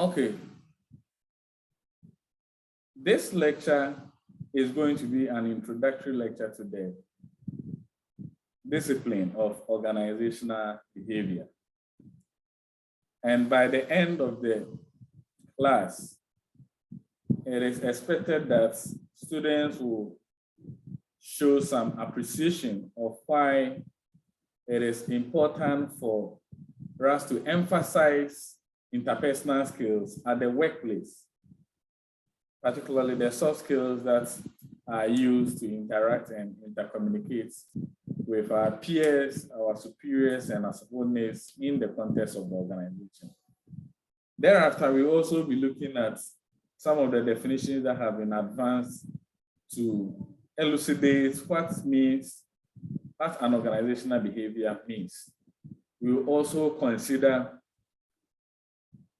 Okay, this lecture is going to be an introductory lecture to the discipline of organizational behavior. And by the end of the class, it is expected that students will show some appreciation of why it is important for us to emphasize interpersonal skills at the workplace, particularly the soft skills that are used to interact and intercommunicate with our peers, our superiors, and our subordinates in the context of the organization. Thereafter, we'll also be looking at some of the definitions that have been advanced to elucidate what an organizational behavior means. We will also consider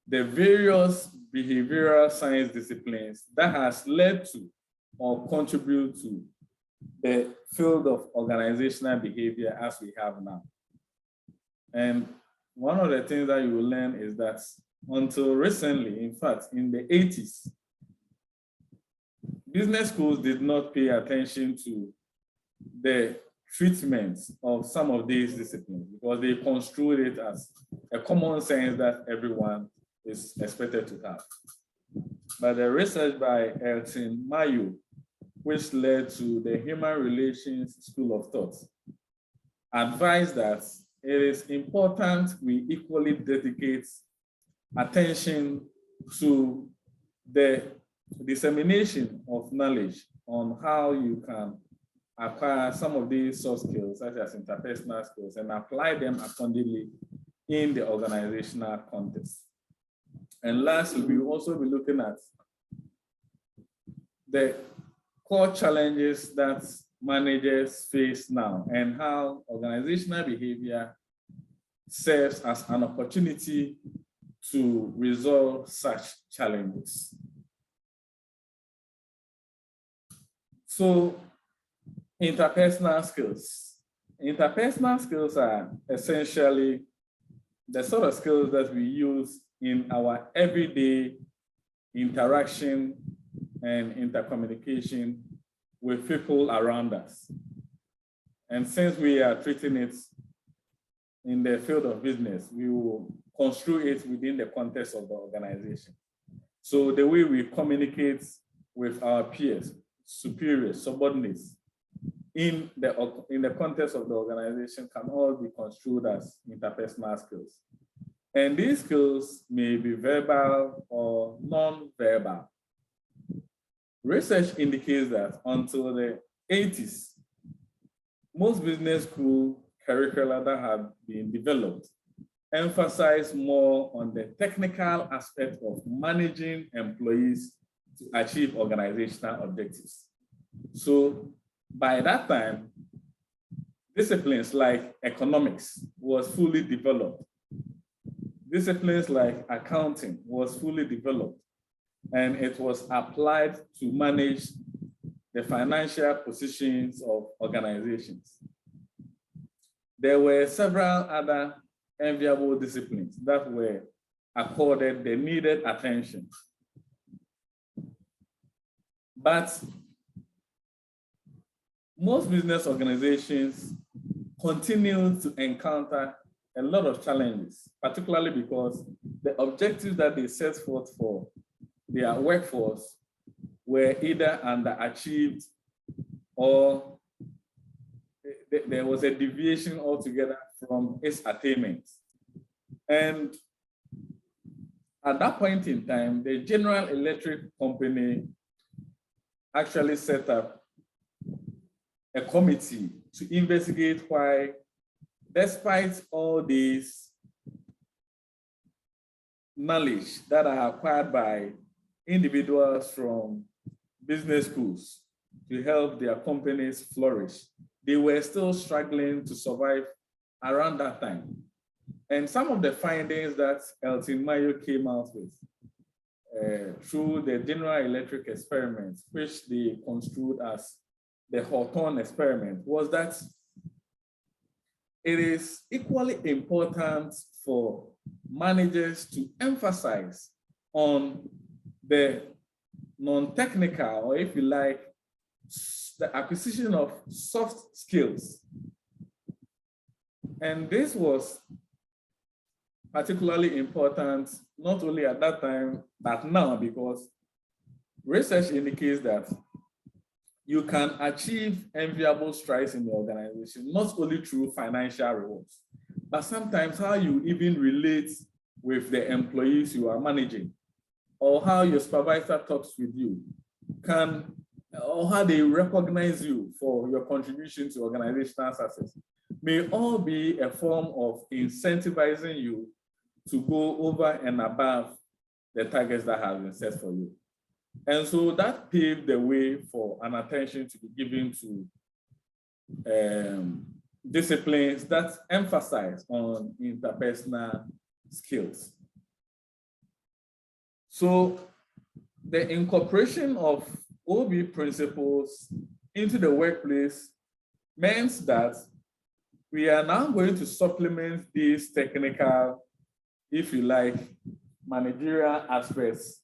the various behavioral science disciplines that has led to or contribute to the field of organizational behavior as we have now. And one of the things that you will learn is that until recently, in fact, in the 80s, business schools did not pay attention to the treatment of some of these disciplines because they construed it as a common sense that everyone is expected to have. But the research by Elton Mayo, which led to the Human Relations School of Thought, advised that it is important we equally dedicate attention to the dissemination of knowledge on how you can acquire some of these soft skills, such as interpersonal skills, and apply them accordingly in the organizational context. And lastly, we will also be looking at the core challenges that managers face now and how organizational behavior serves as an opportunity to resolve such challenges. So, interpersonal skills. Interpersonal skills are essentially the sort of skills that we use in our everyday interaction and intercommunication with people around us. And since we are treating it in the field of business, we will construe it within the context of the organization. So the way we communicate with our peers, superiors, subordinates, in the context of the organization can all be construed as interpersonal skills. And these skills may be verbal or non-verbal. Research indicates that until the 80s, most business school curricula that have been developed emphasize more on the technical aspect of managing employees to achieve organizational objectives. So by that time, disciplines like economics was fully developed. Disciplines like accounting was fully developed, and it was applied to manage the financial positions of organizations. There were several other enviable disciplines that were accorded the needed attention. But most business organizations continue to encounter a lot of challenges, particularly because the objectives that they set forth for their workforce were either underachieved or there was a deviation altogether from its attainment. And at that point in time, the General Electric Company actually set up a committee to investigate why, despite all these knowledge that are acquired by individuals from business schools to help their companies flourish, they were still struggling to survive around that time. And some of the findings that Elton Mayo came out with through the General Electric experiment, which they construed as the Hawthorne experiment, was that it is equally important for managers to emphasize on the non-technical, or if you like, the acquisition of soft skills. And this was particularly important, not only at that time, but now, because research indicates that you can achieve enviable strides in the organization, not only through financial rewards, but sometimes how you even relate with the employees you are managing, or how your supervisor talks with you, or how they recognize you for your contribution to organizational success, may all be a form of incentivizing you to go over and above the targets that have been set for you. And so that paved the way for an attention to be given to disciplines that emphasize on interpersonal skills. So the incorporation of OB principles into the workplace means that we are now going to supplement these technical, if you like, managerial aspects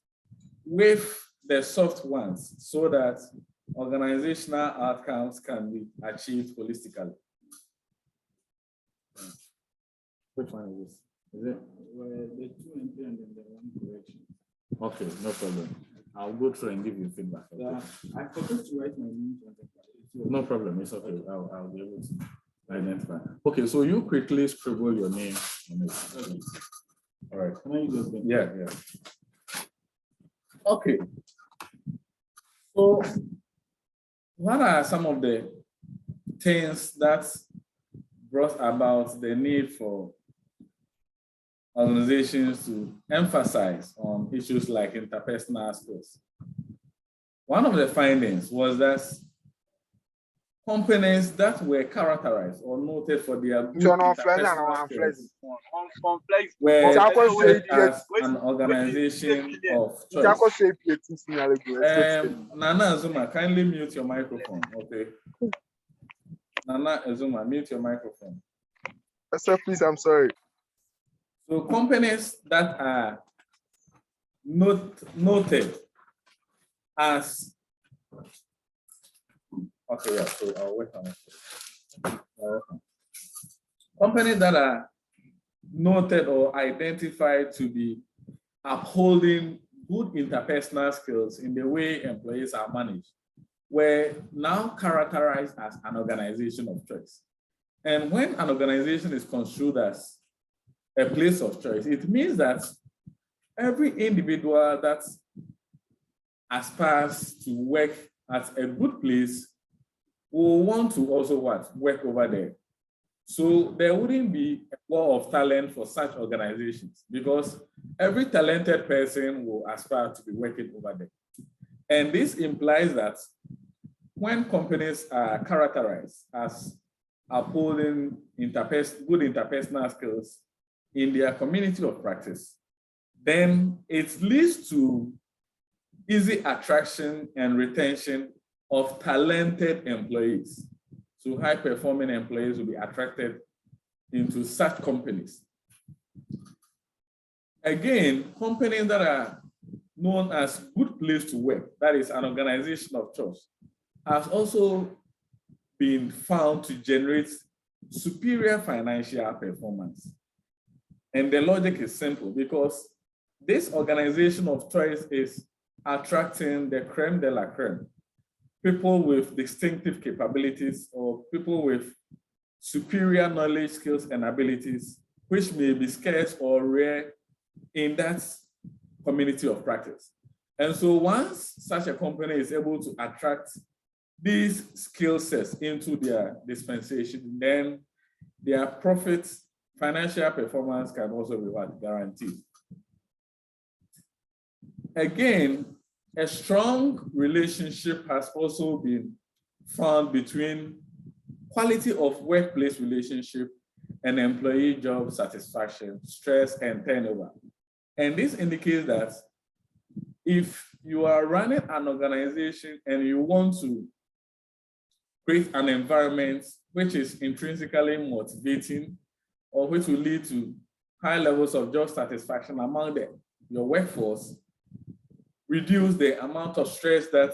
with the soft ones, so that organizational outcomes can be achieved holistically. Which one is this? Is it? Well, the 2 and 3 and then the 1 correction. Okay, no problem. I'll go through and give you feedback. Okay? Yeah, I forgot to write my name. No problem, it's okay. I'll be able to identify. Okay, so you quickly scribble your name on it. Okay. All right. Can I use this? Yeah. Okay. So what are some of the things that brought about the need for organizations to emphasize on issues like interpersonal skills? One of the findings was that companies that were characterized or noted for their good interpersonal skills were treated as an organization of choice. Nana Azuma, kindly mute your microphone. Okay. Nana Azuma, mute your microphone. Sir, please, I'm sorry. So companies that are noted as, okay, yeah, so I'll wait on it. Companies that are noted or identified to be upholding good interpersonal skills in the way employees are managed were now characterized as an organization of choice. And when an organization is construed as a place of choice, it means that every individual that aspires to work at a good place will want to also work over there. So there wouldn't be a war of talent for such organizations, because every talented person will aspire to be working over there. And this implies that when companies are characterized as upholding good interpersonal skills in their community of practice, then it leads to easy attraction and retention of talented employees. So high-performing employees will be attracted into such companies. Again, companies that are known as good place to work, that is an organization of choice, has also been found to generate superior financial performance. And the logic is simple, because this organization of choice is attracting the creme de la creme, people with distinctive capabilities or people with superior knowledge, skills, and abilities, which may be scarce or rare in that community of practice. And so once such a company is able to attract these skill sets into their dispensation, then their profits, financial performance can also be guaranteed. Again, a strong relationship has also been found between quality of workplace relationship and employee job satisfaction, stress, and turnover. And this indicates that if you are running an organization and you want to create an environment which is intrinsically motivating or which will lead to high levels of job satisfaction among the your workforce, reduce the amount of stress that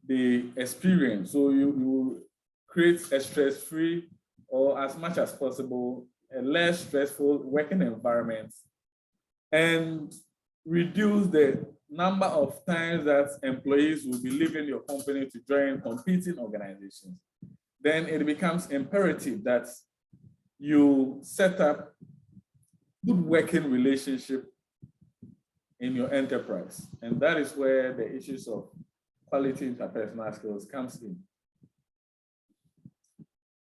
they experience. So you create a stress-free, or as much as possible, a less stressful working environment, and reduce the number of times that employees will be leaving your company to join competing organizations. Then it becomes imperative that you set up good working relationship in your enterprise. And that is where the issues of quality interpersonal skills comes in.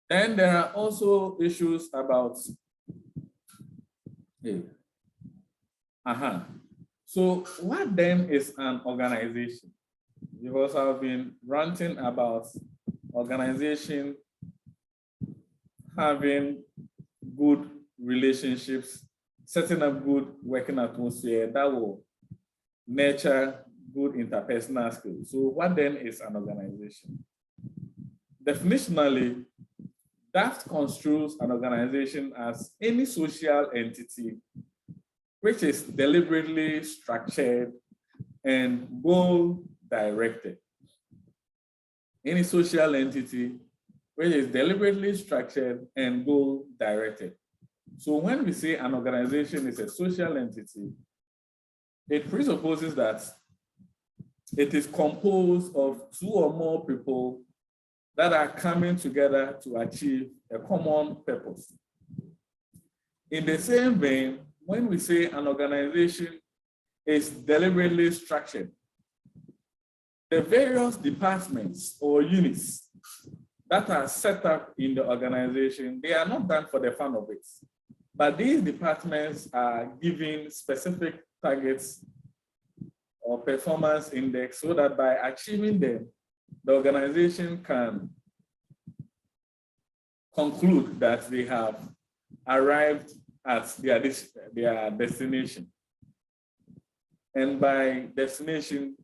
Then there are also issues about, So what then is an organization? Because I've been ranting about organization having good relationships, setting up good working atmosphere that will nurture good interpersonal skills. So what then is an organization? Definitionally, that construes an organization as any social entity which is deliberately structured and goal-directed. Any social entity which is deliberately structured and goal-directed. So when we say an organization is a social entity, it presupposes that it is composed of two or more people that are coming together to achieve a common purpose. In the same vein, when we say an organization is deliberately structured, the various departments or units that are set up in the organization, they are not done for the fun of it. But these departments are given specific targets or performance index so that by achieving them, the organization can conclude that they have arrived at their destination. And by destination,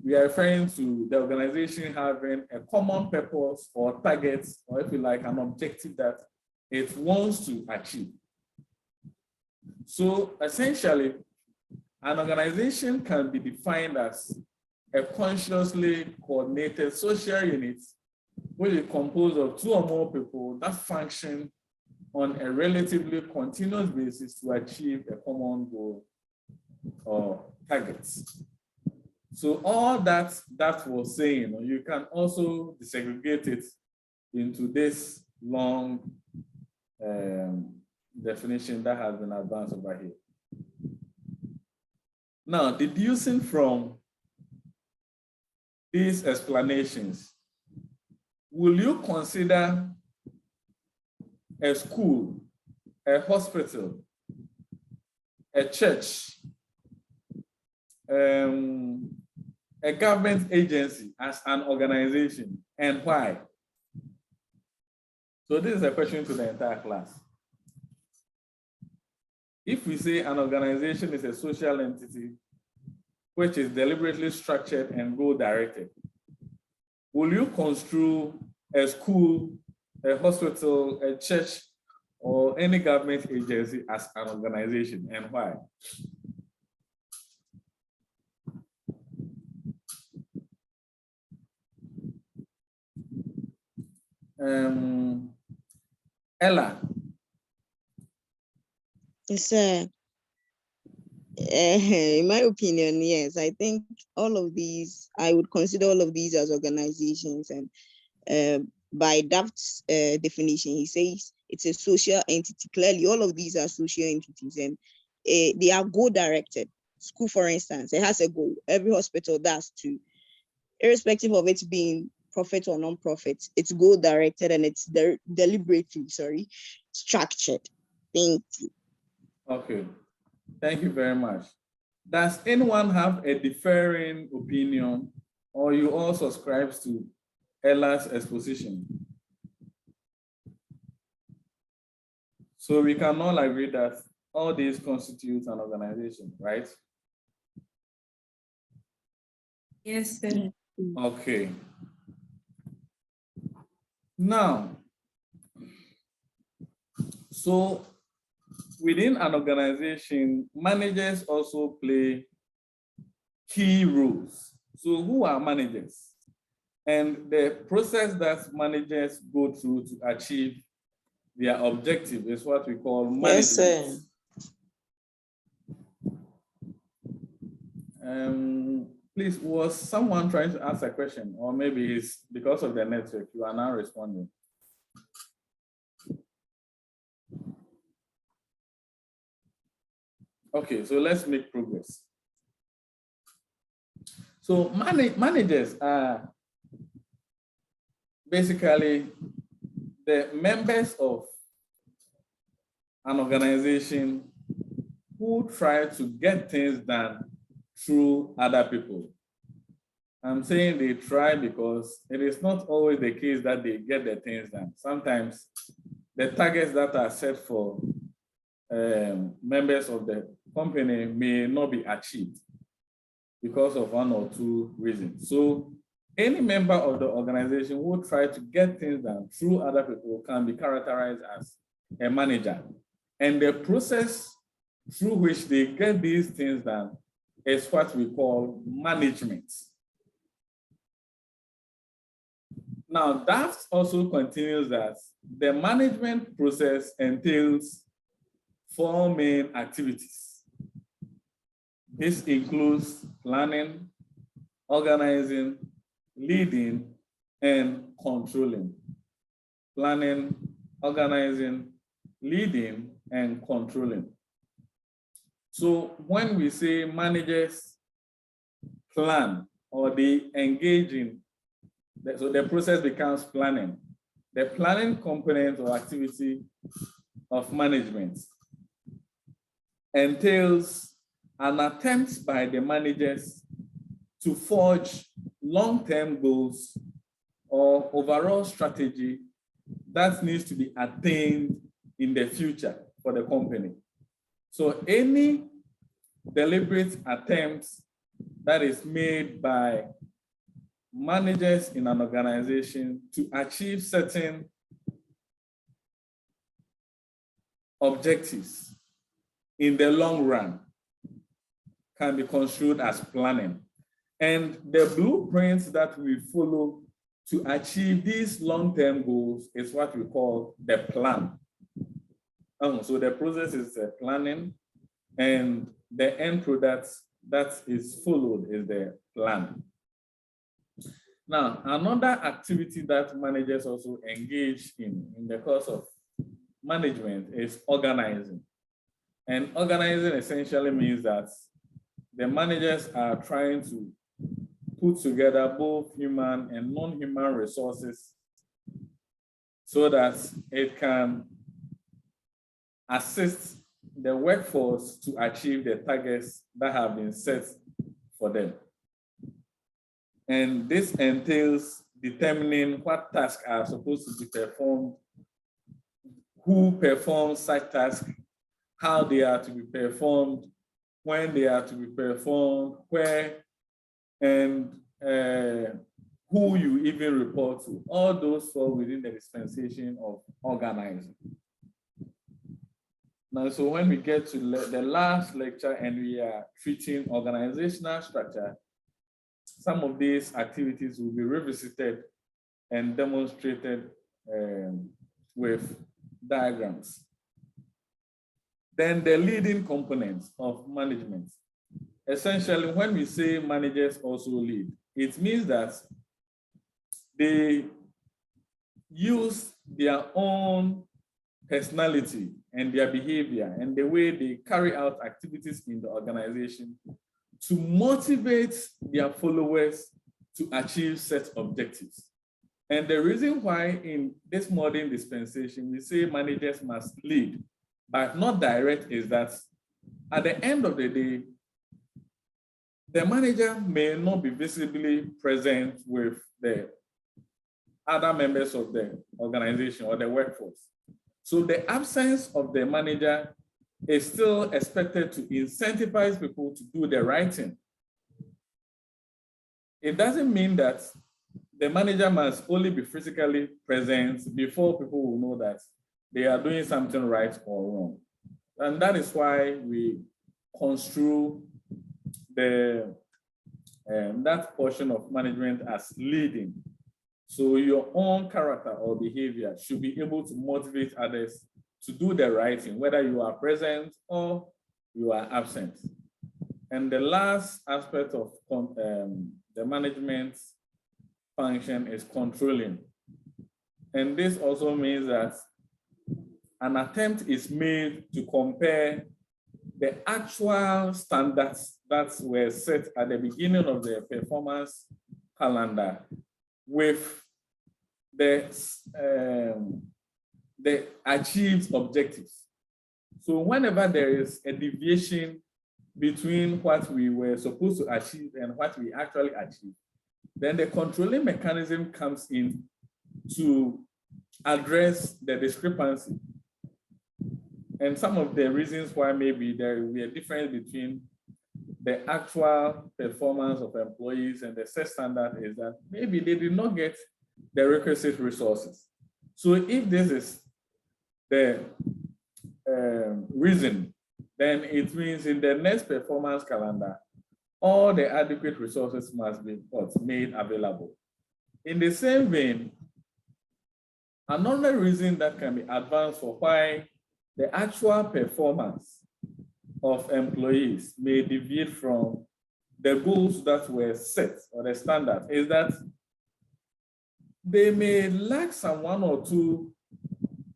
we are referring to the organization having a common purpose or targets, or if you like, an objective that it wants to achieve. So essentially, an organization can be defined as a consciously coordinated social unit which is composed of two or more people that function on a relatively continuous basis to achieve a common goal or targets. So all that was saying, you can also desegregate it into this long definition that has been advanced over here. Now, deducing from these explanations, will you consider a school, a hospital, a church, a government agency as an organization, and why? So this is a question to the entire class. If we say an organization is a social entity which is deliberately structured and goal-directed, will you construe a school, a hospital, a church, or any government agency as an organization, and why? Ella. Yes, sir. In my opinion, yes, I think all of these, I would consider all of these as organizations. And by Daft's definition, he says it's a social entity. Clearly, all of these are social entities, and they are goal-directed. School, for instance, it has a goal. Every hospital does too. Irrespective of it being profit or non-profit, it's goal-directed and it's deliberately, structured. Thank you. Okay, thank you very much. Does anyone have a differing opinion, or you all subscribe to Ella's exposition? So we can all agree that all these constitute an organization, right? Yes, sir. Okay. Now, so within an organization, managers also play key roles. So who are managers? And the process that managers go through to achieve their objective is what we call management. Yes, sir. Please, was someone trying to ask a question? Or maybe it's because of the network, you are now responding. Okay, so let's make progress. So managers are basically the members of an organization who try to get things done through other people. I'm saying they try because it is not always the case that they get the things done. Sometimes the targets that are set for members of the company may not be achieved because of one or two reasons. So any member of the organization who try to get things done through other people can be characterized as a manager. And the process through which they get these things done is what we call management. Now, that also continues that the management process entails 4 main activities. This includes planning, organizing, leading, and controlling. Planning, organizing, leading, and controlling. So when we say managers plan or they engage in, so the process becomes planning. The planning component or activity of management entails an attempt by the managers to forge long-term goals or overall strategy that needs to be attained in the future for the company. So any deliberate attempt that is made by managers in an organization to achieve certain objectives in the long run can be construed as planning. And the blueprints that we follow to achieve these long-term goals is what we call the plan. So the process is planning, and the end product that is followed is the plan. Now, another activity that managers also engage in the course of management is organizing. And organizing essentially means that the managers are trying to put together both human and non-human resources so that it can assist the workforce to achieve the targets that have been set for them. And this entails determining what tasks are supposed to be performed, who performs such tasks, how they are to be performed, when they are to be performed, where, and who you even report to. All those fall within the dispensation of organizing. Now, so when we get to the last lecture and we are treating organizational structure, some of these activities will be revisited and demonstrated with diagrams. Then the leading components of management. Essentially, when we say managers also lead, it means that they use their own personality and their behavior and the way they carry out activities in the organization to motivate their followers to achieve set objectives. And the reason why in this modern dispensation, we say managers must lead, but not direct, is that at the end of the day, the manager may not be visibly present with the other members of the organization or the workforce. So the absence of the manager is still expected to incentivize people to do the right thing. It doesn't mean that the manager must only be physically present before people will know that they are doing something right or wrong. And that is why we construe that portion of management as leading. So your own character or behavior should be able to motivate others to do the right thing, whether you are present or you are absent. And the last aspect of the management function is controlling. And this also means that an attempt is made to compare the actual standards that were set at the beginning of the performance calendar with the achieved objectives. So whenever there is a deviation between what we were supposed to achieve and what we actually achieved, then the controlling mechanism comes in to address the discrepancy. And some of the reasons why maybe there will be a difference between the actual performance of employees and the set standard is that maybe they did not get the requisite resources. So if this is the reason, then it means in the next performance calendar, all the adequate resources must be made available. In the same vein, another reason that can be advanced for why the actual performance of employees may deviate from the goals that were set or the standard is that they may lack some one or two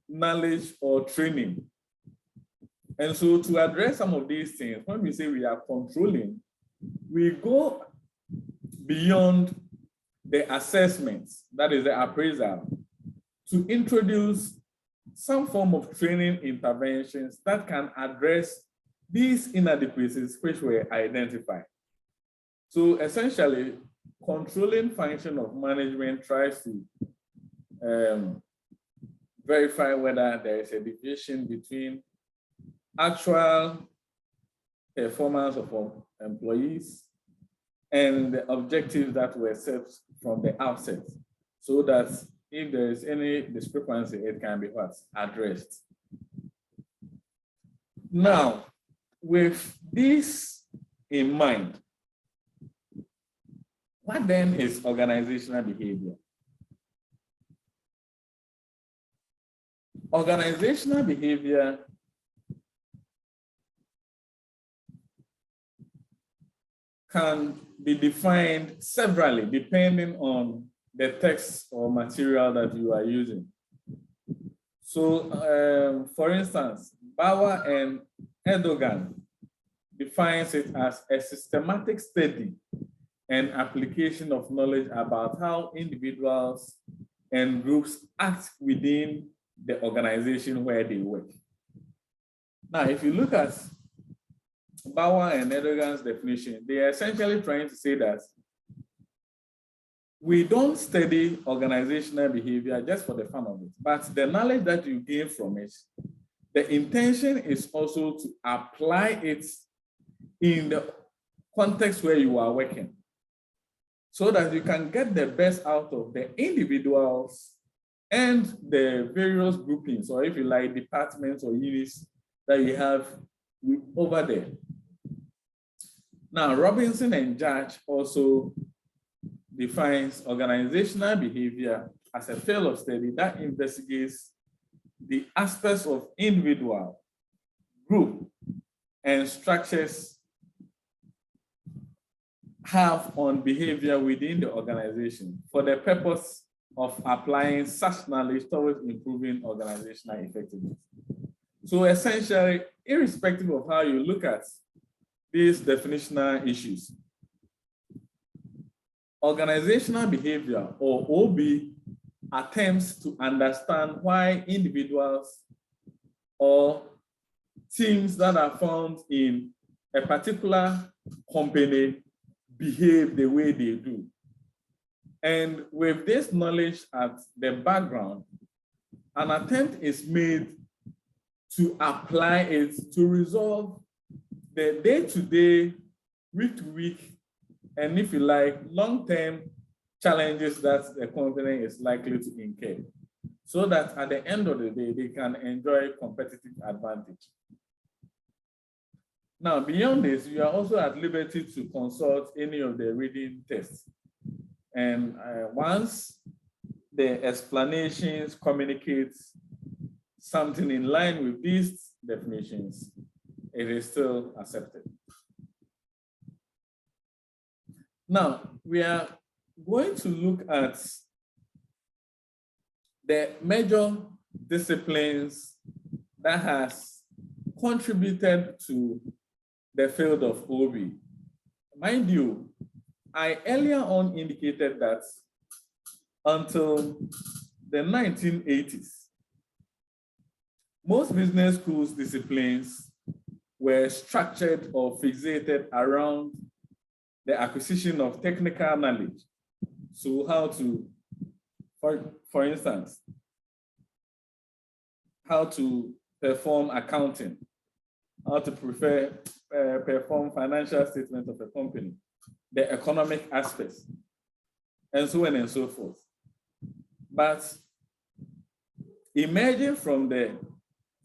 knowledge or training. And so to address some of these things, when we say we are controlling, we go beyond the assessments, that is the appraisal, to introduce some form of training interventions that can address these inadequacies which were identified. So essentially, controlling function of management tries to verify whether there is a deviation between actual performance of employees and the objectives that were set from the outset, so that if there is any discrepancy, it can be addressed. Now, with this in mind, what then is organizational behavior? Organizational behavior can be defined severally depending on the text or material that you are using. So, for instance, Bauer and Erdogan defines it as a systematic study and application of knowledge about how individuals and groups act within the organization where they work. Now, if you look at Bauer and Erdogan's definition, they are essentially trying to say that we don't study organizational behavior just for the fun of it, but the knowledge that you gain from it, the intention is also to apply it in the context where you are working, so that you can get the best out of the individuals and the various groupings, or if you like, departments or units that you have over there. Now, Robinson and Judge also defines organizational behavior as a field of study that investigates the aspects of individual, group, and structures have on behavior within the organization for the purpose of applying such knowledge towards improving organizational effectiveness. So essentially, irrespective of how you look at these definitional issues, organizational behavior, or OB, attempts to understand why individuals or teams that are found in a particular company behave the way they do. And with this knowledge at the background, an attempt is made to apply it to resolve the day-to-day, week-to-week, and if you like, long-term challenges that the company is likely to incur, so that at the end of the day, they can enjoy competitive advantage. Now, beyond this, you are also at liberty to consult any of the reading tests. And once the explanations communicate something in line with these definitions, it is still accepted. Now, we are going to look at the major disciplines that has contributed to the field of OB. Mind you, I earlier on indicated that until the 1980s, most business schools disciplines were structured or fixated around the acquisition of technical knowledge. So how to, for instance, how to perform accounting, how to perform financial statement of a company, the economic aspects, and so on and so forth. But emerging from the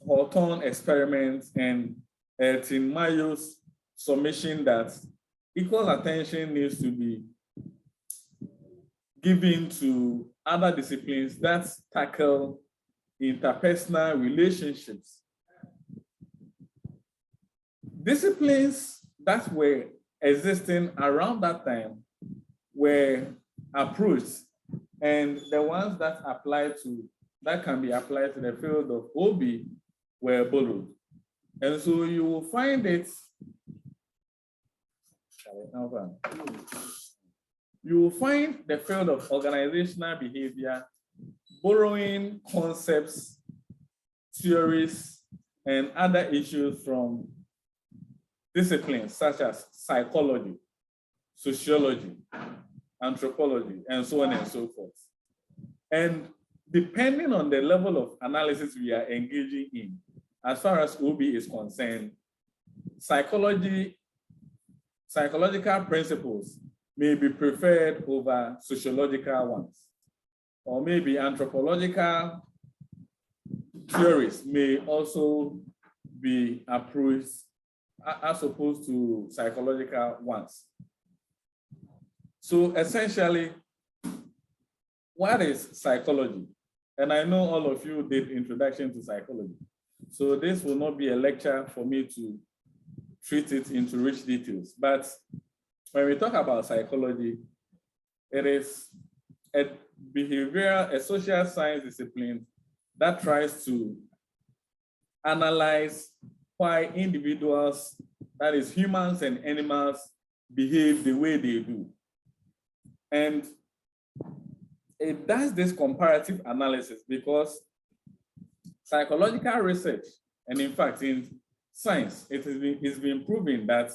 Hawthorne experiments and Elton Mayo's submission that equal attention needs to be given to other disciplines that tackle interpersonal relationships. Disciplines that were existing around that time were approached, and the ones that can be applied to the field of OB were borrowed. And so you will find it, you will find the field of organizational behavior borrowing concepts, theories, and other issues from disciplines such as psychology, sociology, anthropology, and so on and so forth. And depending on the level of analysis we are engaging in, as far as OB is concerned, psychological principles may be preferred over sociological ones, or maybe anthropological theories may also be approached as opposed to psychological ones. So essentially, what is psychology? And I know all of you did introduction to psychology. So this will not be a lecture for me to treat it into rich details. But when we talk about psychology, it is a behavioral, a social science discipline that tries to analyze why individuals, that is humans and animals, behave the way they do. And it does this comparative analysis because psychological research, and in fact in science, it's been proven that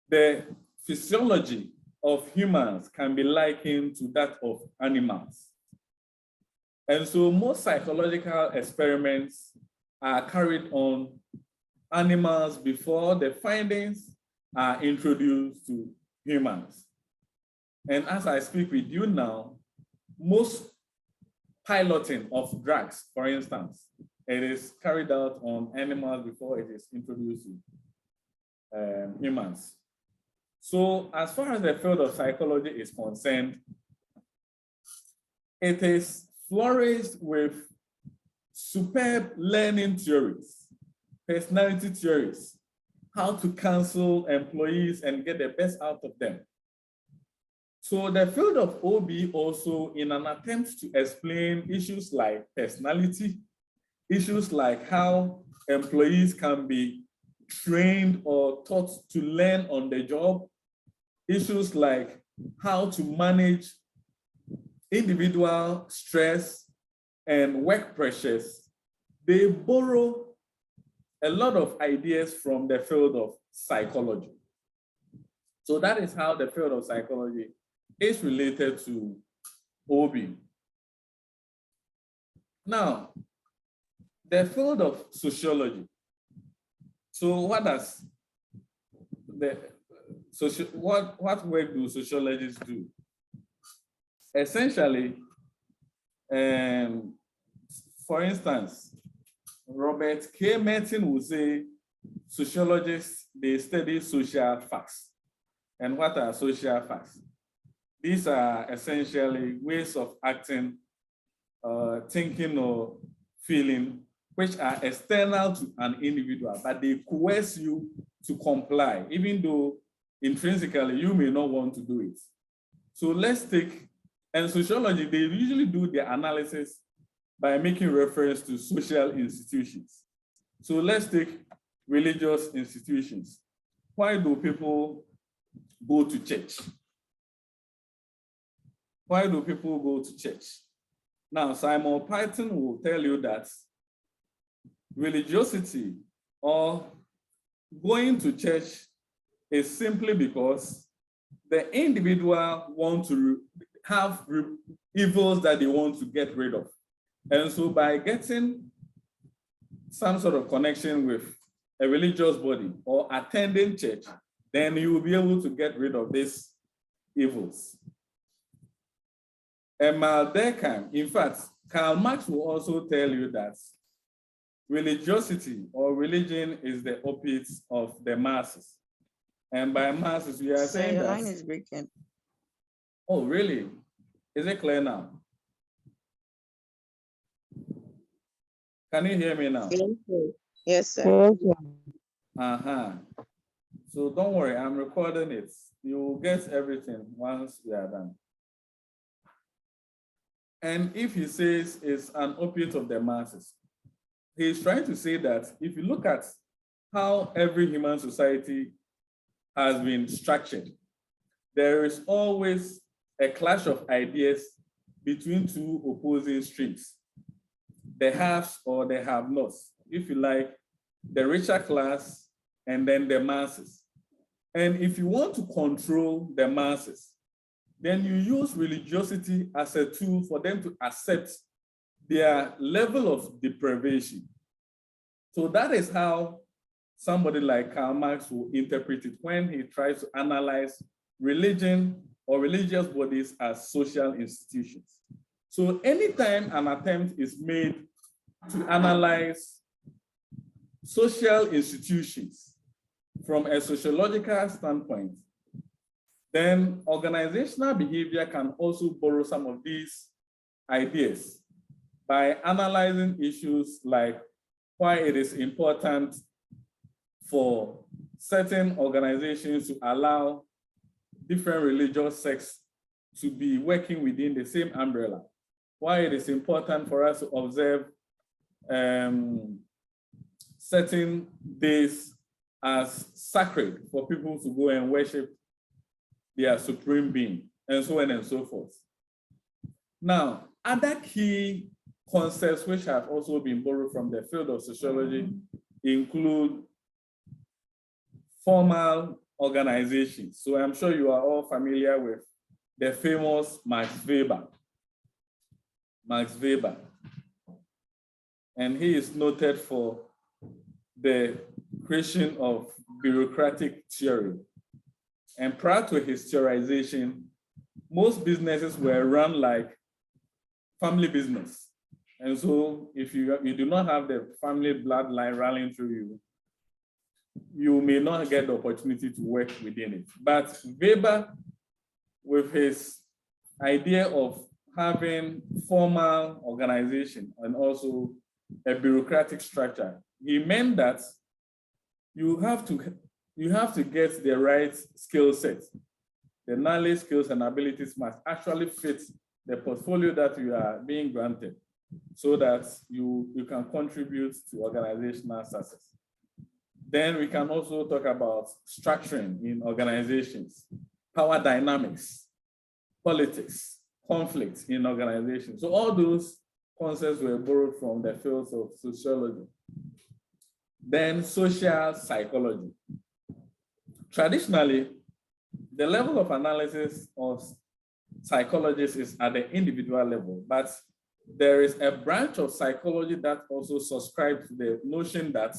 the physiology of humans can be likened to that of animals. And so most psychological experiments are carried on animals before the findings are introduced to humans. And as I speak with you now, most piloting of drugs, for instance, it is carried out on animals before it is introduced to humans. So as far as the field of psychology is concerned, it is flourished with superb learning theories, personality theories, how to counsel employees and get the best out of them. So the field of OB also, in an attempt to explain issues like personality, issues like how employees can be trained or taught to learn on the job, issues like how to manage individual stress and work pressures, they borrow a lot of ideas from the field of psychology. So that is how the field of psychology is related to OB. Now, the field of sociology. So what does what work do sociologists do? Essentially, for instance, Robert K. Merton would say sociologists, they study social facts. And what are social facts? These are essentially ways of acting, thinking, or feeling, which are external to an individual, but they coerce you to comply, even though intrinsically you may not want to do it. So let's take, and sociology, they usually do their analysis by making reference to social institutions. So let's take religious institutions. Why do people go to church? Why do people go to church? Now, Simon Python will tell you that religiosity or going to church is simply because the individual wants to have evils that they want to get rid of. And so by getting some sort of connection with a religious body or attending church, then you will be able to get rid of these evils. And Durkheim, in fact, Karl Marx will also tell you that religiosity or religion is the opiate of the masses. And by masses, we are saying Your that. line is breaking. Oh, really? Is it clear now? Can you hear me now? Yes, sir. So don't worry, I'm recording it. You will get everything once we are done. And if he says it's an opiate of the masses, he's trying to say that if you look at how every human society has been structured, there is always a clash of ideas between two opposing streams, the haves or the have-nots, if you like, the richer class and then the masses. And if you want to control the masses, then you use religiosity as a tool for them to accept their level of deprivation. So that is how somebody like Karl Marx will interpret it when he tries to analyze religion or religious bodies as social institutions. So anytime an attempt is made to analyze social institutions from a sociological standpoint, then organizational behavior can also borrow some of these ideas by analyzing issues like why it is important for certain organizations to allow different religious sects to be working within the same umbrella, why it is important for us to observe certain days as sacred for people to go and worship their supreme being, and so on and so forth. Now, other key concepts which have also been borrowed from the field of sociology include formal organizations. So I'm sure you are all familiar with the famous Max Weber. Max Weber. And he is noted for the creation of bureaucratic theory. And prior to his theorization, most businesses were run like family business. And so if you do not have the family bloodline running through you, you may not get the opportunity to work within it. But Weber, with his idea of having formal organization and also a bureaucratic structure, he meant that you have to get the right skill set. The knowledge, skills, and abilities must actually fit the portfolio that you are being granted so that you can contribute to organizational success. Then we can also talk about structuring in organizations, power dynamics, politics, conflicts in organizations. So all those concepts were borrowed from the fields of sociology. Then social psychology. Traditionally, the level of analysis of psychologists is at the individual level, but there is a branch of psychology that also subscribes to the notion that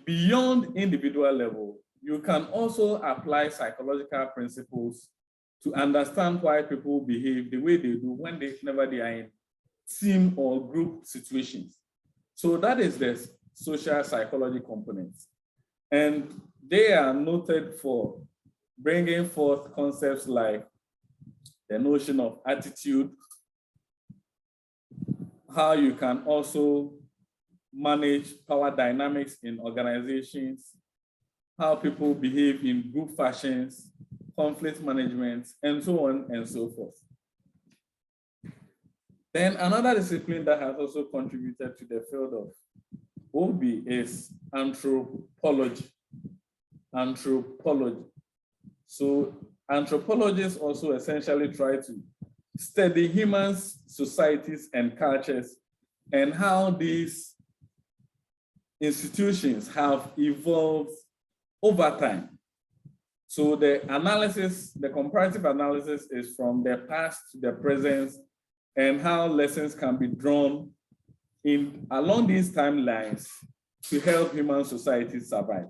beyond individual level, you can also apply psychological principles to understand why people behave the way they do whenever they are in team or group situations. So that is the social psychology components. And they are noted for bringing forth concepts like the notion of attitude, how you can also manage power dynamics in organizations, how people behave in group fashions, conflict management, and so on and so forth. Then another discipline that has also contributed to the field of OB is anthropology. Anthropology. So anthropologists also essentially try to study humans, societies, and cultures, and how these institutions have evolved over time. So the analysis, the comparative analysis is from the past to the present, and how lessons can be drawn in along these timelines to help human societies survive.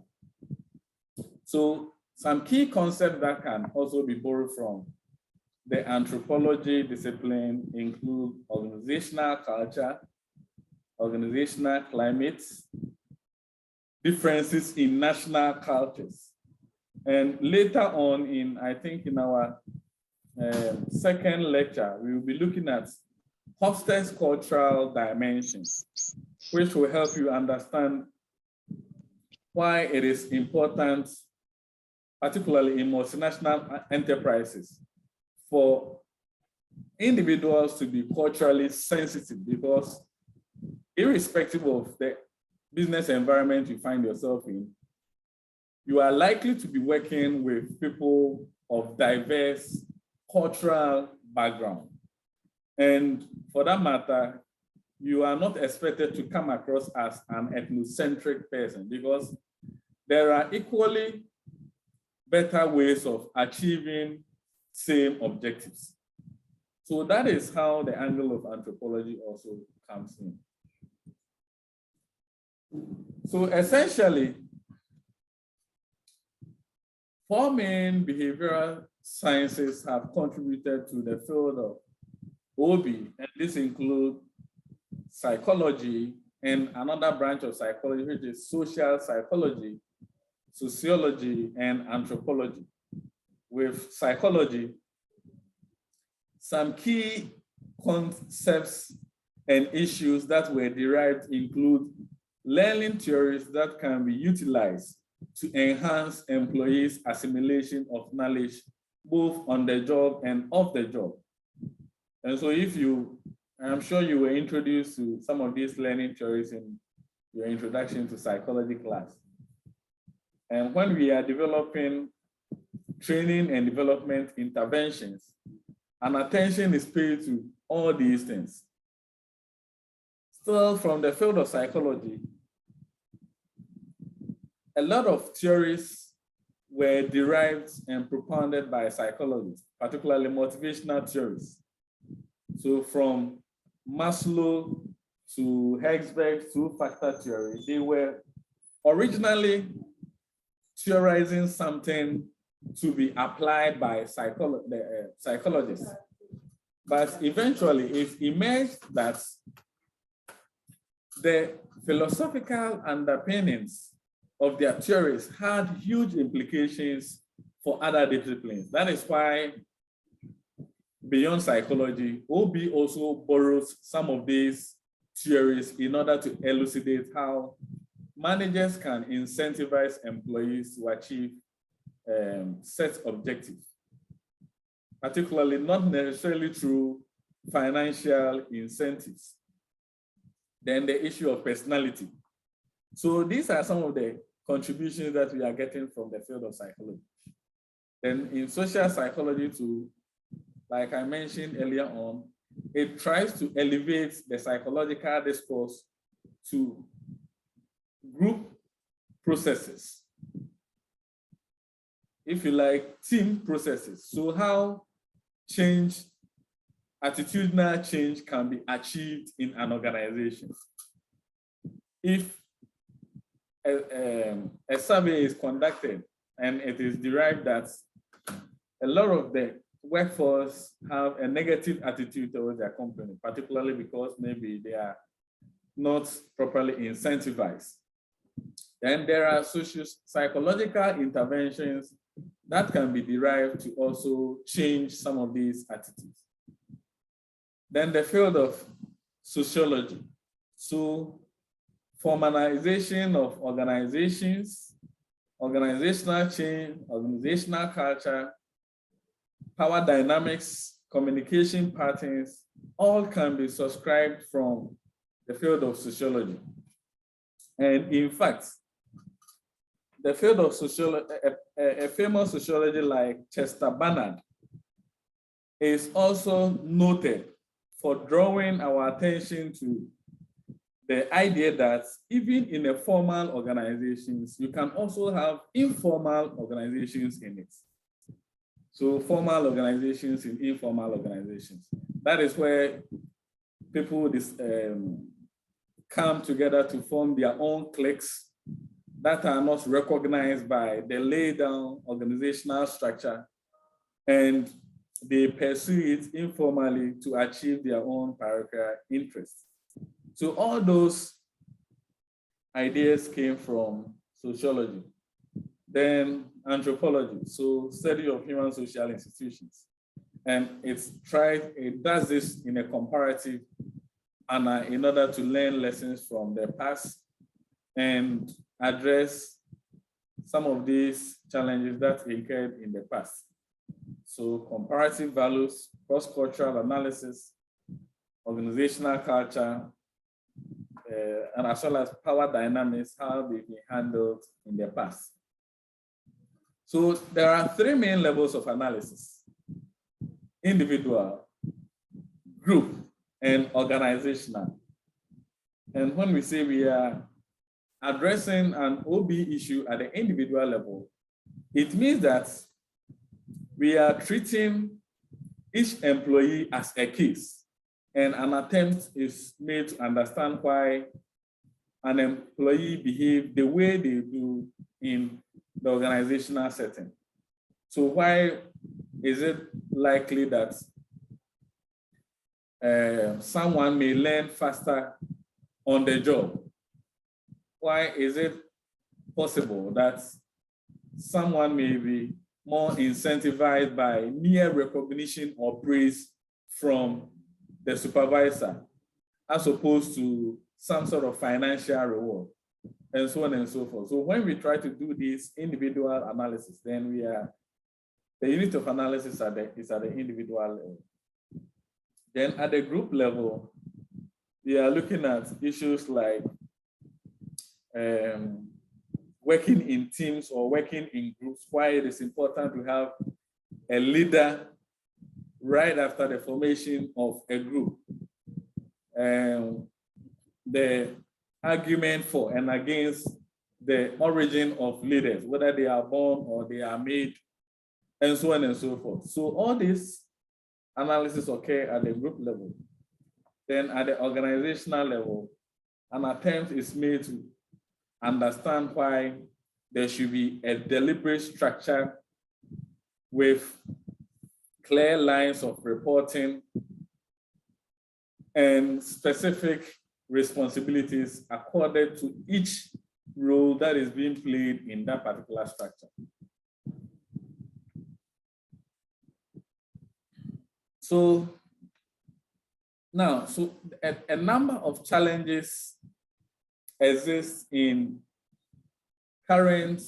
So some key concepts that can also be borrowed from the anthropology discipline include organizational culture, organizational climates, differences in national cultures. And later on in, I think in our second lecture, we will be looking at Hofstede's cultural dimensions, which will help you understand why it is important, particularly in multinational enterprises, for individuals to be culturally sensitive, because irrespective of the business environment you find yourself in, you are likely to be working with people of diverse cultural background. And for that matter, you are not expected to come across as an ethnocentric person, because there are equally better ways of achieving same objectives. So that is how the angle of anthropology also comes in. So essentially, four main behavioral sciences have contributed to the field of OB, and this includes psychology and another branch of psychology, which is social psychology, sociology, and anthropology. With psychology, some key concepts and issues that were derived include learning theories that can be utilized to enhance employees' assimilation of knowledge, both on the job and off the job. And so I'm sure you were introduced to some of these learning theories in your introduction to psychology class. And when we are developing training and development interventions, and attention is paid to all these things. Still, from the field of psychology, a lot of theories were derived and propounded by psychologists, particularly motivational theories. So from Maslow to Herzberg to factor theory, they were originally theorizing something to be applied by psychologists. But eventually it emerged that the philosophical underpinnings of their theories had huge implications for other disciplines. That is why beyond psychology, OB also borrows some of these theories in order to elucidate how managers can incentivize employees to achieve set objectives, particularly not necessarily through financial incentives. Then the issue of personality. So these are some of the contributions that we are getting from the field of psychology. Then in social psychology too, like I mentioned earlier on, it tries to elevate the psychological discourse to group processes, if you like, team processes. So how change, attitudinal change can be achieved in an organization. If a survey is conducted and it is derived that a lot of the workforce have a negative attitude towards their company, particularly because maybe they are not properly incentivized. Then there are psychological interventions that can be derived to also change some of these attitudes. Then the field of sociology. So formalization of organizations, organizational change, organizational culture, power dynamics, communication patterns, all can be subscribed from the field of sociology. And in fact, the field of sociology, a famous sociology like Chester Barnard is also noted for drawing our attention to the idea that even in a formal organizations, you can also have informal organizations in it. So formal organizations and informal organizations. That is where people come together to form their own cliques that are not recognized by the laid down organizational structure, and they pursue it informally to achieve their own parochial interests. So all those ideas came from sociology. Then anthropology, so study of human social institutions. And it does this in a comparative manner in order to learn lessons from the past and address some of these challenges that occurred in the past. So comparative values, cross-cultural analysis, organizational culture, and as well as power dynamics, how they've been handled in the past. So there are three main levels of analysis: individual, group, and organizational. And when we say we are addressing an OB issue at the individual level, it means that we are treating each employee as a case, and an attempt is made to understand why an employee behaves the way they do in the organizational setting. So why is it likely that someone may learn faster on the job? Why is it possible that someone may be more incentivized by mere recognition or praise from the supervisor as opposed to some sort of financial reward, and so on and so forth? So when we try to do this individual analysis, then the unit of analysis is at the individual level. Then at the group level, we are looking at issues like working in teams or working in groups, why it is important to have a leader right after the formation of a group. The argument for and against the origin of leaders, whether they are born or they are made, and so on and so forth. So all this analysis occur at the group level. Then at the organizational level, an attempt is made to understand why there should be a deliberate structure with clear lines of reporting and specific responsibilities accorded to each role that is being played in that particular structure. So now, a number of challenges exist in current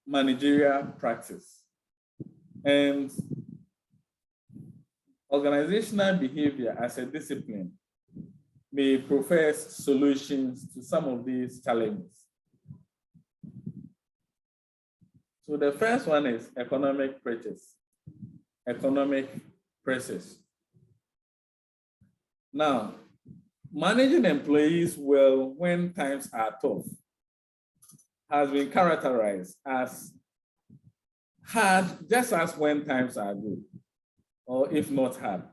managerial practice, and organizational behavior as a discipline may profess solutions to some of these challenges. So the first one is economic pressures. Now, managing employees well when times are tough has been characterized as hard just as when times are good, or if not hard.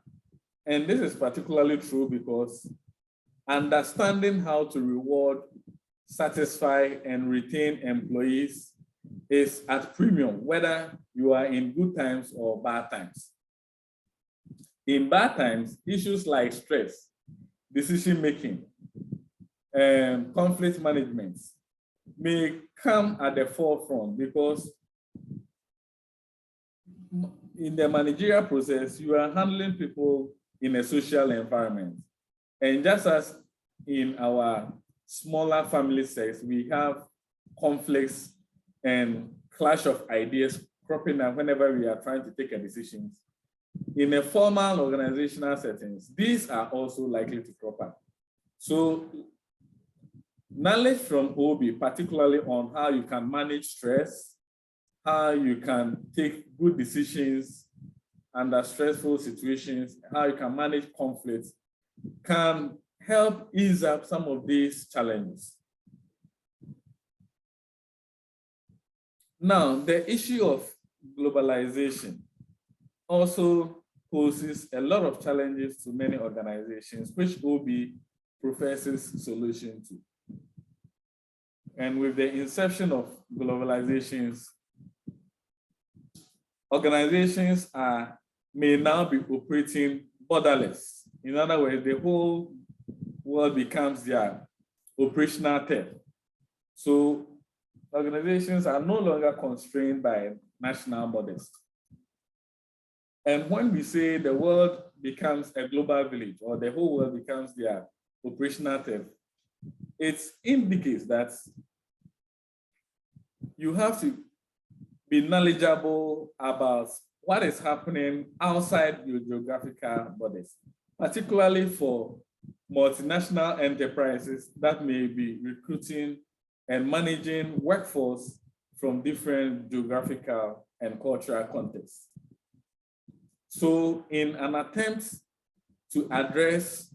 And this is particularly true because understanding how to reward, satisfy, and retain employees is at premium, whether you are in good times or bad times. In bad times, issues like stress, decision making, and conflict management may come at the forefront, because in the managerial process, you are handling people in a social environment. And just as in our smaller family sex, we have conflicts and clash of ideas cropping up whenever we are trying to take a decision. In a formal organizational settings, these are also likely to crop up. So knowledge from OB, particularly on how you can manage stress, how you can take good decisions under stressful situations, how you can manage conflicts, can help ease up some of these challenges. Now, the issue of globalization also poses a lot of challenges to many organizations, which OB professes solution to. And with the inception of globalizations, organizations may now be operating borderless. In other words, the whole world becomes their operational turf. So organizations are no longer constrained by national borders. And when we say the world becomes a global village, or the whole world becomes their operational turf, it indicates that you have to be knowledgeable about what is happening outside your geographical borders, particularly for multinational enterprises that may be recruiting and managing workforce from different geographical and cultural contexts. So in an attempt to address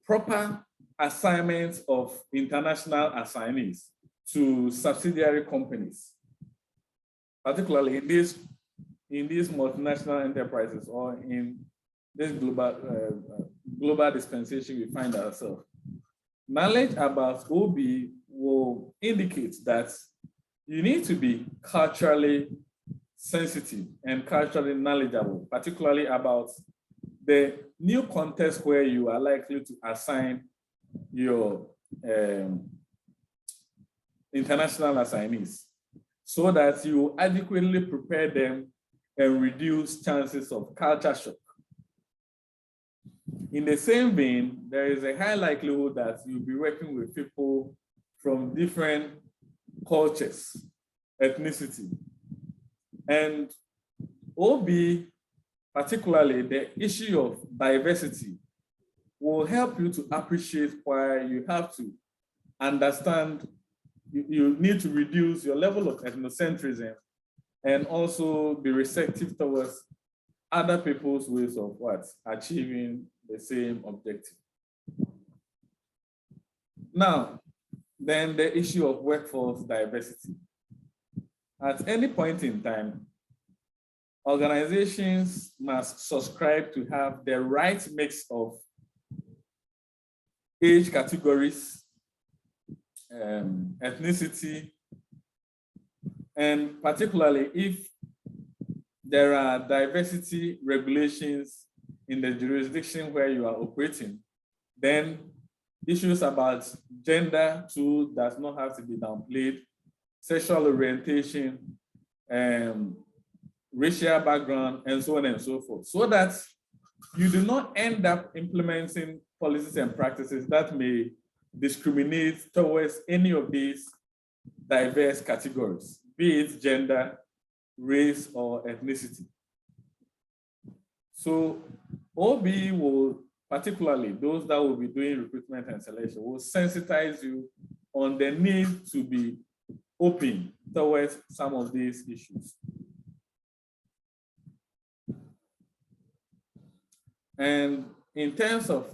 proper assignments of international assignees to subsidiary companies, particularly in these multinational enterprises or in this global dispensation we find ourselves. Knowledge about OB will indicate that you need to be culturally sensitive and culturally knowledgeable, particularly about the new context where you are likely to assign your international assignees, so that you adequately prepare them and reduce chances of culture shock. In the same vein, there is a high likelihood that you'll be working with people from different cultures, ethnicity. And OB, particularly the issue of diversity, will help you to appreciate why you have to understand, you need to reduce your level of ethnocentrism and also be receptive towards other people's ways of achieving the same objective. Now, then the issue of workforce diversity. At any point in time, organizations must subscribe to have the right mix of age categories, ethnicity, and particularly if there are diversity regulations in the jurisdiction where you are operating, then issues about gender too does not have to be downplayed, sexual orientation, racial background, and so on and so forth, so that you do not end up implementing policies and practices that may discriminate towards any of these diverse categories, be it gender, race, or ethnicity. So OB will, particularly those that will be doing recruitment and selection, will sensitize you on the need to be open towards some of these issues. And in terms of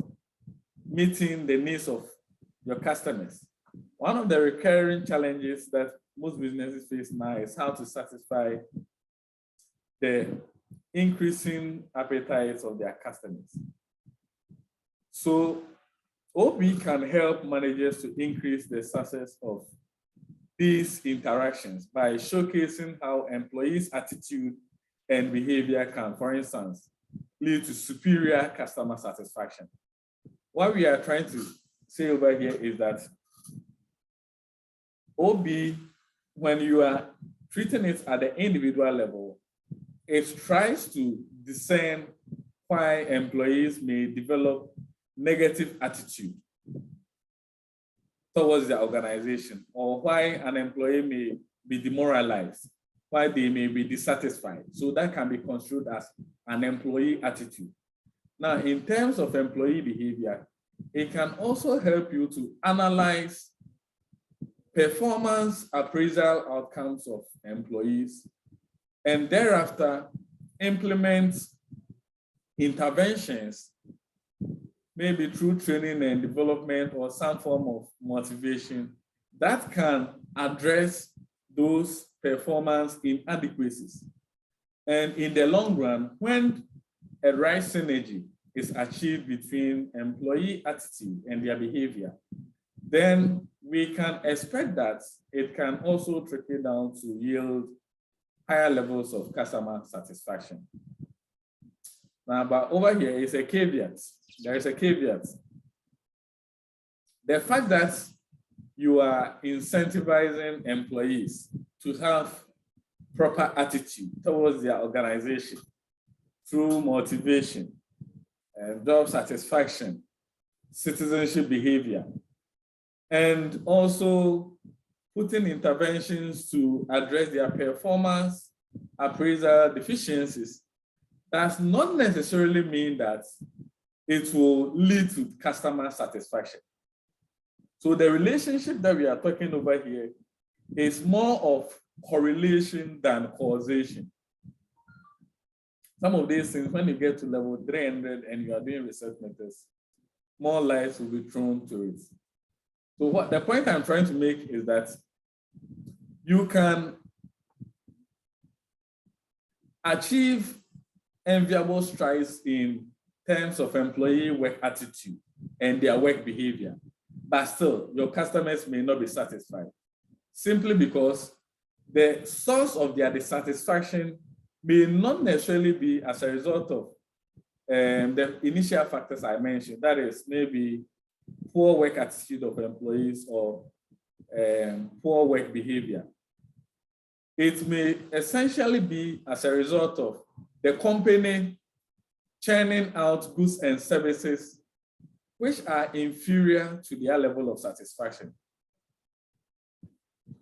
meeting the needs of your customers, one of the recurring challenges that most businesses face now is how to satisfy the increasing appetites of their customers. So OB can help managers to increase the success of these interactions by showcasing how employees' attitude and behavior can, for instance, lead to superior customer satisfaction. What we are trying to say over here is that OB, when you are treating it at the individual level, it tries to discern why employees may develop negative attitude towards the organization, or why an employee may be demoralized, why they may be dissatisfied. So that can be construed as an employee attitude. Now, in terms of employee behavior, it can also help you to analyze performance appraisal outcomes of employees, and thereafter implement interventions, maybe through training and development or some form of motivation, that can address those performance inadequacies. And in the long run, when a right synergy is achieved between employee attitude and their behavior, then we can expect that it can also trickle down to yield higher levels of customer satisfaction. Now, but over here is a caveat. There is a caveat. The fact that you are incentivizing employees to have proper attitude towards their organization through motivation, job satisfaction, citizenship behavior, and also putting interventions to address their performance appraisal deficiencies, does not necessarily mean that it will lead to customer satisfaction. So the relationship that we are talking over here is more of correlation than causation. Some of these things, when you get to level 300 and you are doing research methods, more lights will be thrown to it. So what the point I'm trying to make is that you can achieve enviable strides in terms of employee work attitude and their work behavior, but still your customers may not be satisfied, simply because the source of their dissatisfaction may not necessarily be as a result of the initial factors I mentioned, that is maybe poor work attitude of employees or poor work behavior. It may essentially be as a result of the company churning out goods and services which are inferior to their level of satisfaction.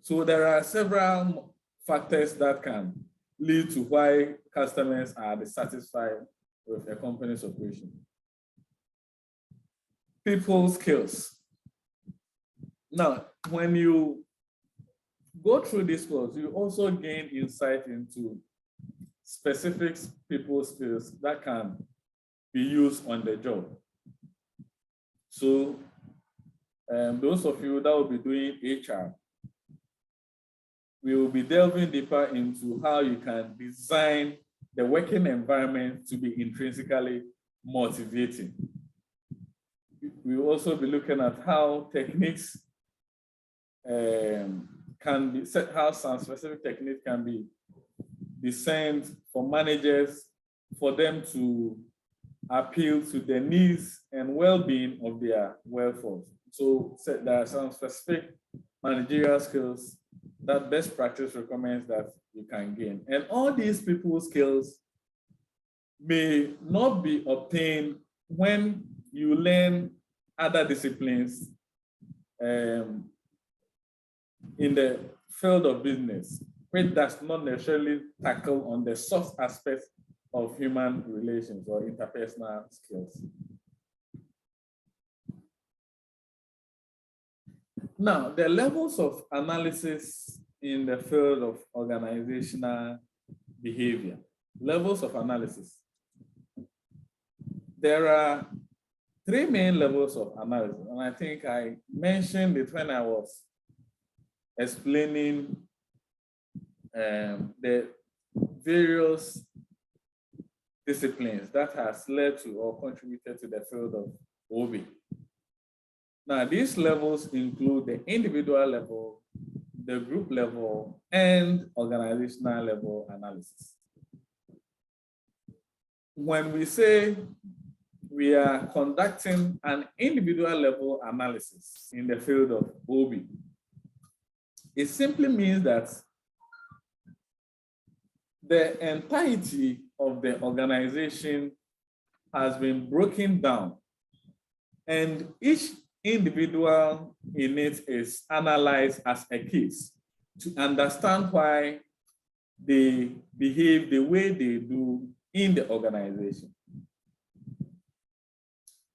So there are several factors that can lead to why customers are dissatisfied with a company's operation. People skills. Now, when you go through this course, you also gain insight into specific people skills that can be used on the job. So those of you that will be doing HR, we will be delving deeper into how you can design the working environment to be intrinsically motivating. We will also be looking at how techniques can be set, how some specific techniques can be designed for managers for them to appeal to the needs and well-being of their workforce. So there are some specific managerial skills that best practice recommends that you can gain. And all these people skills may not be obtained when you learn other disciplines in the field of business, which does not necessarily tackle on the soft aspects of human relations or interpersonal skills. Now, the levels of analysis in the field of organizational behavior, levels of analysis. There are 3 main levels of analysis, and I think I mentioned it when I was explaining the various disciplines that has led to or contributed to the field of OB. Now, these levels include the individual level, the group level, and organizational level analysis. when we say we are conducting an individual level analysis in the field of OB, it simply means that the entirety of the organization has been broken down, and each individual in it is analyzed as a case to understand why they behave the way they do in the organization.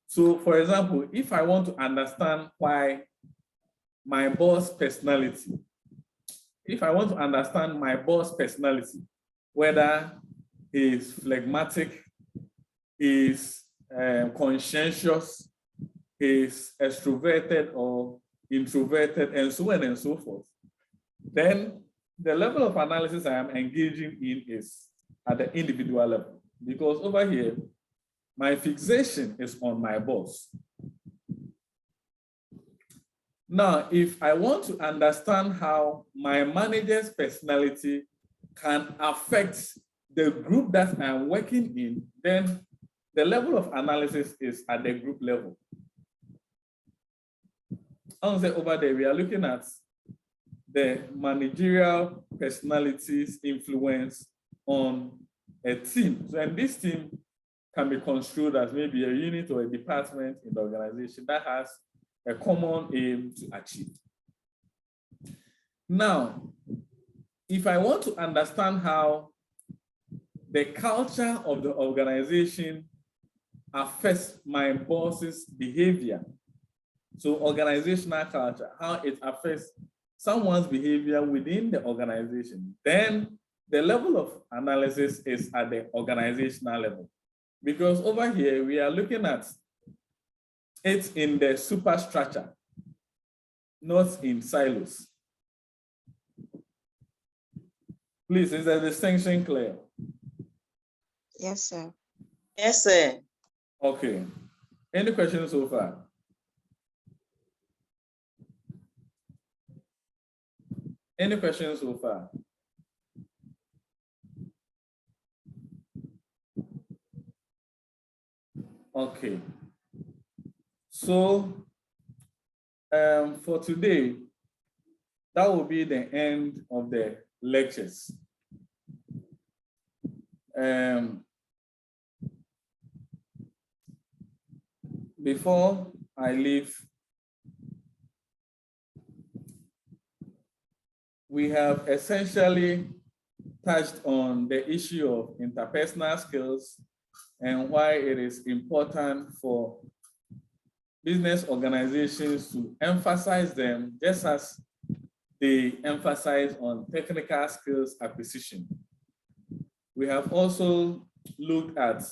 So, for example, if I want to understand why my boss personality, whether he's phlegmatic, he's conscientious, he's extroverted or introverted, and so on and so forth, then the level of analysis I am engaging in is at the individual level. Because over here, my fixation is on my boss. Now, if I want to understand how my manager's personality can affect the group that I'm working in, then the level of analysis is at the group level. I want to say over there, we are looking at the managerial personality's influence on a team. So, and this team can be construed as maybe a unit or a department in the organization that has a common aim to achieve. Now, if I want to understand how the culture of the organization affects my boss's behavior, so organizational culture, how it affects someone's behavior within the organization, then the level of analysis is at the organizational level. Because over here, we are looking at it in the superstructure, not in silos. Please, is the distinction clear? Yes, sir. Yes, sir. Okay. Any questions so far? Any questions so far? Okay. So for today, that will be the end of the lectures. Before I leave, we have essentially touched on the issue of interpersonal skills and why it is important for business organizations to emphasize them just as they emphasize on technical skills acquisition. We have also looked at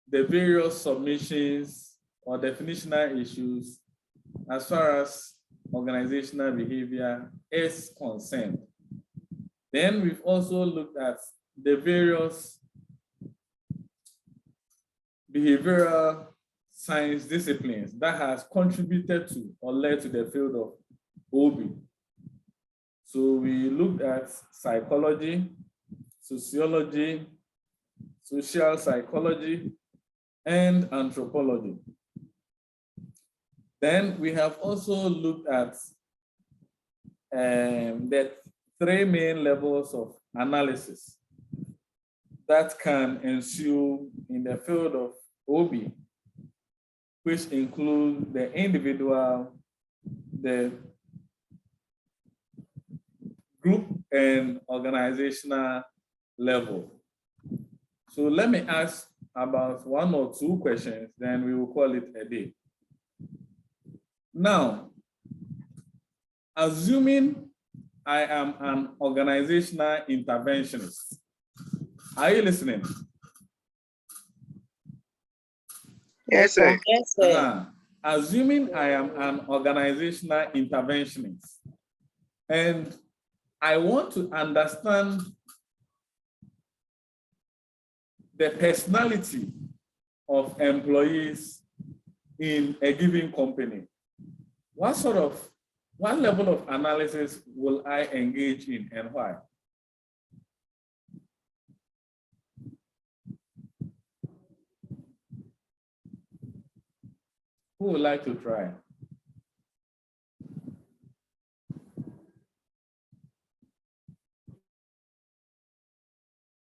the various submissions or definitional issues as far as organizational behavior is concerned. Then we've also looked at the various behavioral science disciplines that has contributed to or led to the field of OB. So we looked at psychology, sociology, social psychology, and anthropology. Then we have also looked at the three main levels of analysis that can ensue in the field of OB, which include the individual, the group, and organizational level. So let me ask about one or two questions, then we will call it a day. Now, assuming I am an organizational interventionist, are you listening? Yes, sir. Yes, sir. Assuming I am an organizational interventionist and I want to understand the personality of employees in a given company, what level of analysis will I engage in and why? Who would like to try?